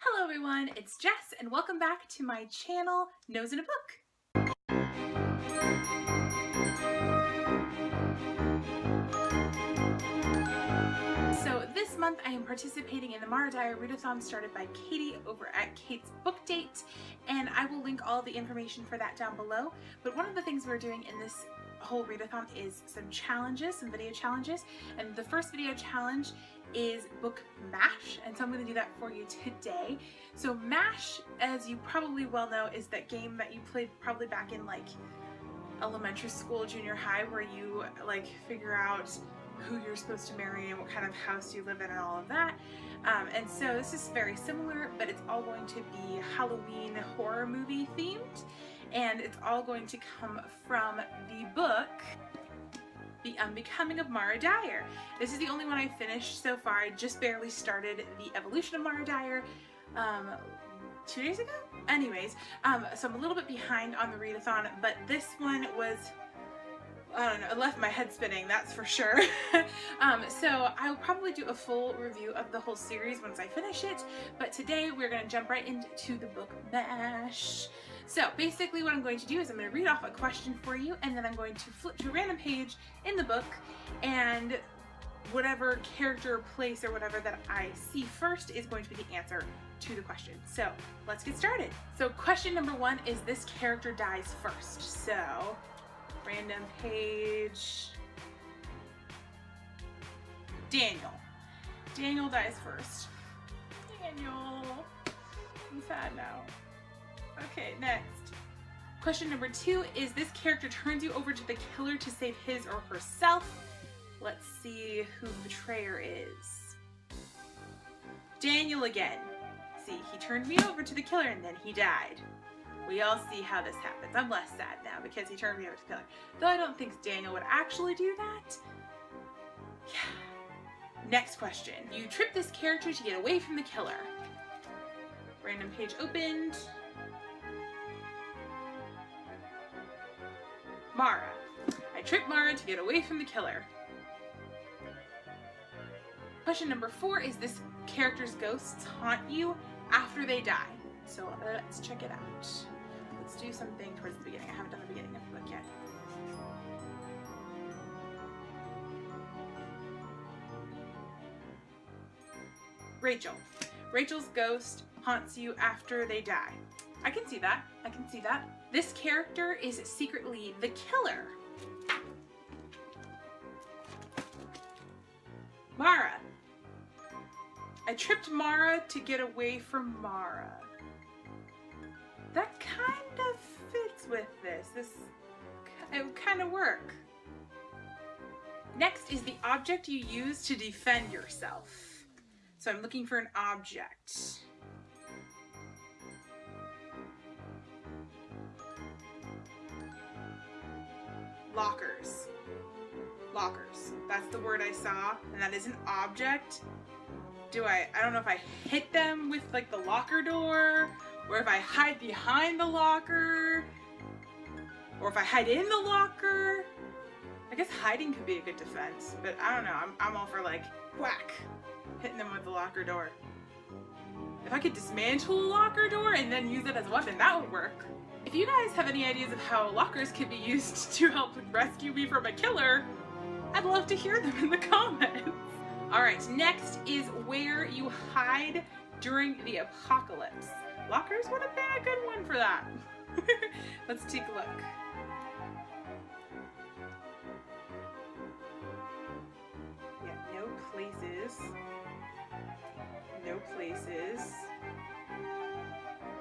Hello everyone, it's Jess and welcome back to my channel, Nose in a Book. So this month I am participating in the Mara Dyer readathon started by Katie over at Kate's Book Date, and I will link all the information for that down below. But one of the things we're doing in this whole readathon is some challenges, some video challenges, and the first video challenge is book MASH, and so I'm going to do that for you today. So MASH, as you probably well know, is that game that you played probably back in like elementary school, junior high, where you like figure out who you're supposed to marry and what kind of house you live in and all of that. And so this is very similar, but it's all going to be Halloween horror movie themed, and it's all going to come from the book The Unbecoming of Mara Dyer. This is the only one I finished so far. I just barely started The Evolution of Mara Dyer 2 days ago? Anyways, so I'm a little bit behind on the readathon, but this one was, I don't know, it left my head spinning, that's for sure. So I'll probably do a full review of the whole series once I finish it, but today we're going to jump right into the book MASH. So basically what I'm going to do is I'm going to read off a question for you, and then I'm going to flip to a random page in the book, and whatever character or place or whatever that I see first is going to be the answer to the question. So let's get started. So question number one is, this character dies first. So random page. Daniel. Daniel dies first. Daniel. I'm sad now. Okay, next. Question number two is, this character turns you over to the killer to save his or herself. Let's see who the betrayer is. Daniel again. See, he turned me over to the killer and then he died. We all see how this happens. I'm less sad now because he turned me over to the killer. Though I don't think Daniel would actually do that. Yeah. Next question. You trip this character to get away from the killer. Random page opened. Mara. I tripped Mara to get away from the killer. Question number four is, this character's ghosts haunt you after they die. So let's check it out. Let's do something towards the beginning. I haven't done the beginning of the book yet. Rachel. Rachel's ghost haunts you after they die. I can see that. I can see that. This character is secretly the killer. Mara. I tripped Mara to get away from Mara. That kind of fits with this. It would kind of work. Next is the object you use to defend yourself. So I'm looking for an object. Lockers. Lockers. That's the word I saw, and that is an object. I don't know if I hit them with like the locker door, or if I hide behind the locker, or if I hide in the locker. I guess hiding could be a good defense, but I don't know. I'm all for like whack, hitting them with the locker door. If I could dismantle a locker door and then use it as a weapon, that would work. If you guys have any ideas of how lockers could be used to help rescue me from a killer, I'd love to hear them in the comments. Alright, next is where you hide during the apocalypse. Lockers would have been a good one for that. Let's take a look. Yeah, no places. No places.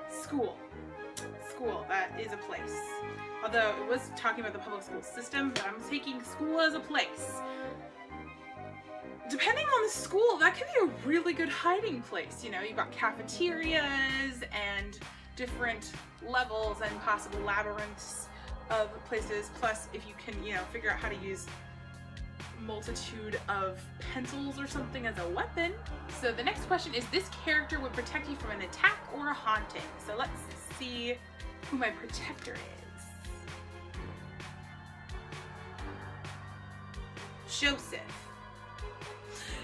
School. School, that is a place. Although it was talking about the public school system, but I'm taking school as a place. Depending on the school, that could be a really good hiding place. You know, you've got cafeterias and different levels and possible labyrinths of places. Plus, if you can, you know, figure out how to use multitude of pencils or something as a weapon. So the next question is, this character would protect you from an attack or a haunting. So let's see who my protector is. Joseph.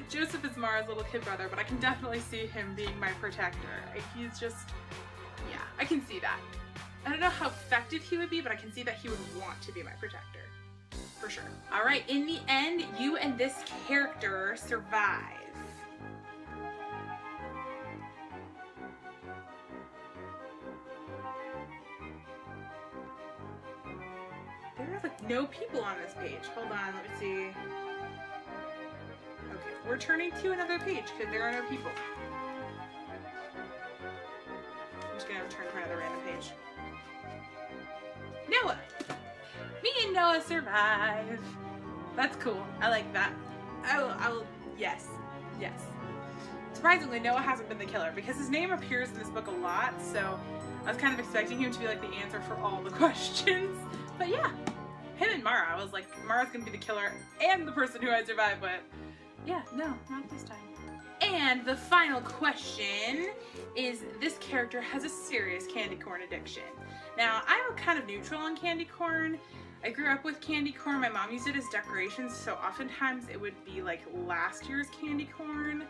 Joseph is Mara's little kid brother, but I can definitely see him being my protector. He's just, yeah, I can see that. I don't know how effective he would be, but I can see that he would want to be my protector. For sure. Alright, in the end, you and this character survive. There are like no people on this page. Hold on, let me see. Okay, we're turning to another page because there are no people. I'm just gonna turn to another random page. Noah! Me and Noah survive. That's cool. I like that. I will, yes. Yes. Surprisingly, Noah hasn't been the killer because his name appears in this book a lot, so I was kind of expecting him to be like the answer for all the questions. But yeah, him and Mara. I was like, Mara's gonna be the killer and the person who I survive with. Yeah, no, not this time. And the final question is, this character has a serious candy corn addiction. Now, I'm kind of neutral on candy corn. I grew up with candy corn. My mom used it as decorations, so oftentimes it would be like last year's candy corn.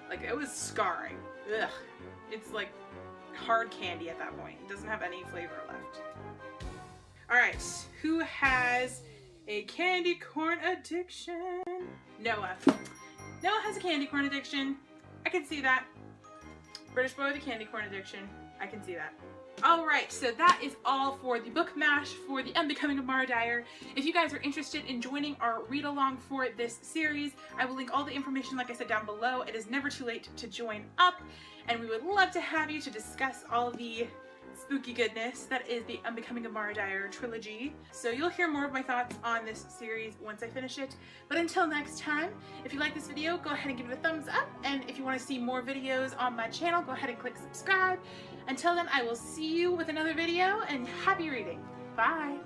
Like, it was scarring. Ugh. It's like hard candy at that point. It doesn't have any flavor left. Alright, who has a candy corn addiction? Noah. Noah has a candy corn addiction. I can see that. British boy with a candy corn addiction. I can see that. Alright, so that is all for the book mash for The Unbecoming of Mara Dyer. If you guys are interested in joining our read-along for this series, I will link all the information, like I said, down below. It is never too late to join up, and we would love to have you to discuss all the spooky goodness that is The Unbecoming of Mara Dyer trilogy. So you'll hear more of my thoughts on this series once I finish it. But until next time, if you like this video, go ahead and give it a thumbs up. And if you want to see more videos on my channel, go ahead and click subscribe. Until then, I will see you with another video, and happy reading. Bye!